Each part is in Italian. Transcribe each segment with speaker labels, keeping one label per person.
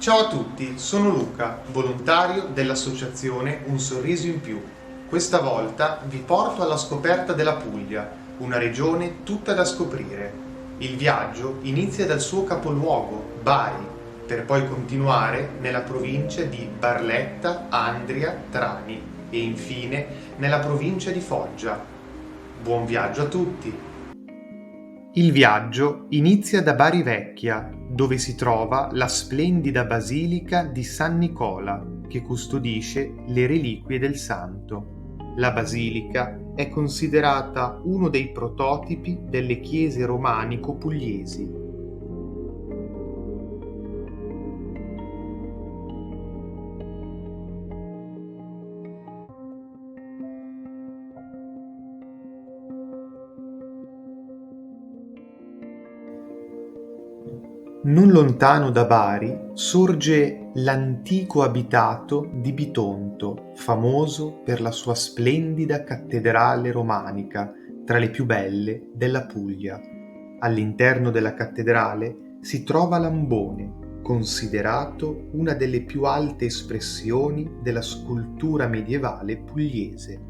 Speaker 1: Ciao a tutti, sono Luca, volontario dell'associazione Un Sorriso in Più. Questa volta vi porto alla scoperta della Puglia, una regione tutta da scoprire. Il viaggio inizia dal suo capoluogo, Bari, per poi continuare nella provincia di Barletta, Andria, Trani e infine nella provincia di Foggia. Buon viaggio a tutti! Il viaggio inizia da Bari Vecchia, dove si trova la splendida basilica di San Nicola, che custodisce le reliquie del santo. La basilica è considerata uno dei prototipi delle chiese romanico-pugliesi. Non lontano da Bari sorge l'antico abitato di Bitonto, famoso per la sua splendida cattedrale romanica, tra le più belle della Puglia. All'interno della cattedrale si trova l'ambone, considerato una delle più alte espressioni della scultura medievale pugliese.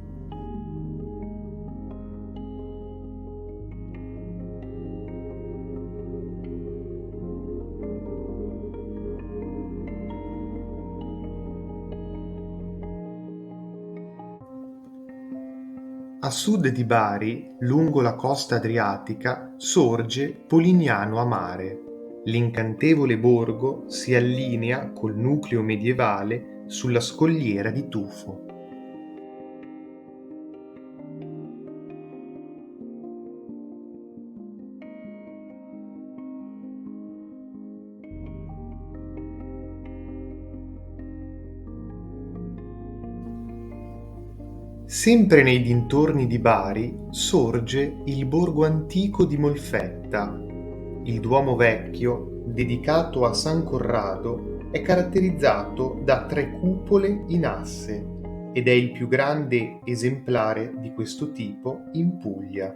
Speaker 1: A sud di Bari, lungo la costa adriatica, sorge Polignano a Mare. L'incantevole borgo si allinea col nucleo medievale sulla scogliera di Tufo. Sempre nei dintorni di Bari sorge il borgo antico di Molfetta. Il Duomo Vecchio, dedicato a San Corrado, è caratterizzato da 3 cupole in asse ed è il più grande esemplare di questo tipo in Puglia.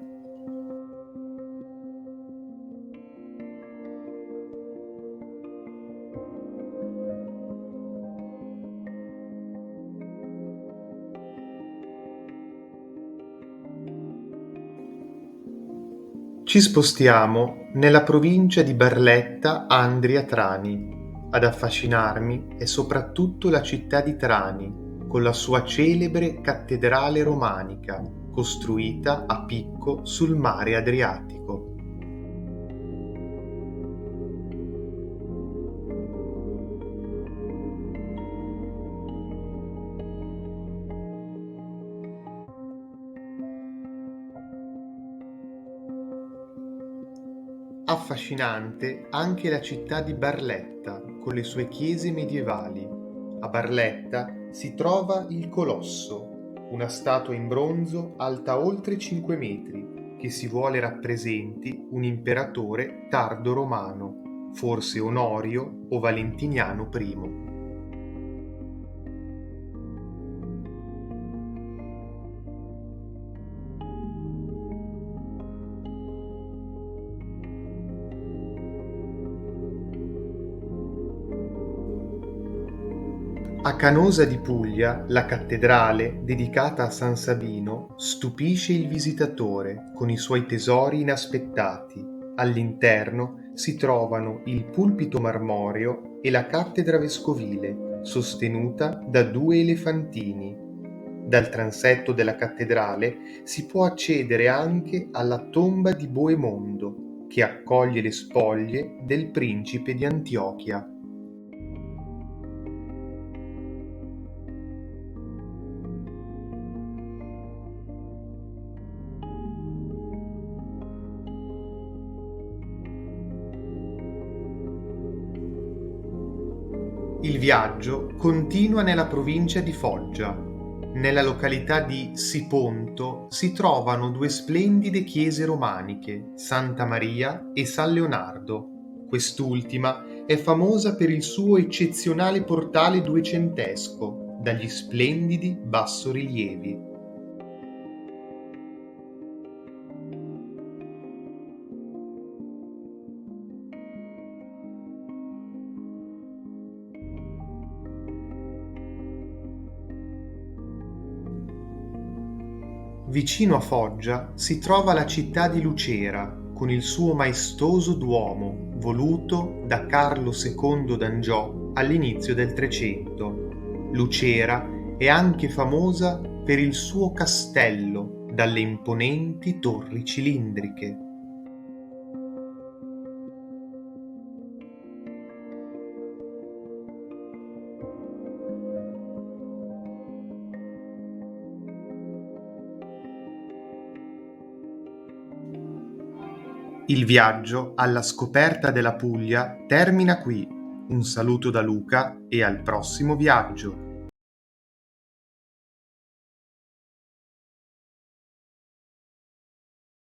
Speaker 1: Ci spostiamo nella provincia di Barletta-Andria-Trani. Ad affascinarmi è soprattutto la città di Trani, con la sua celebre cattedrale romanica, costruita a picco sul mare Adriatico. Affascinante anche la città di Barletta, con le sue chiese medievali. A Barletta si trova il Colosso, una statua in bronzo alta oltre 5 metri, che si vuole rappresenti un imperatore tardo-romano, forse Onorio o Valentiniano I. A Canosa di Puglia, la cattedrale, dedicata a San Sabino, stupisce il visitatore con i suoi tesori inaspettati. All'interno si trovano il pulpito marmoreo e la cattedra vescovile, sostenuta da 2 elefantini. Dal transetto della cattedrale si può accedere anche alla tomba di Boemondo, che accoglie le spoglie del principe di Antiochia. Il viaggio continua nella provincia di Foggia. Nella località di Siponto si trovano 2 splendide chiese romaniche, Santa Maria e San Leonardo. Quest'ultima è famosa per il suo eccezionale portale duecentesco, dagli splendidi bassorilievi. Vicino a Foggia si trova la città di Lucera, con il suo maestoso duomo, voluto da Carlo II d'Angiò all'inizio del Trecento. Lucera è anche famosa per il suo castello, dalle imponenti torri cilindriche. Il viaggio alla scoperta della Puglia termina qui. Un saluto da Luca e al prossimo viaggio.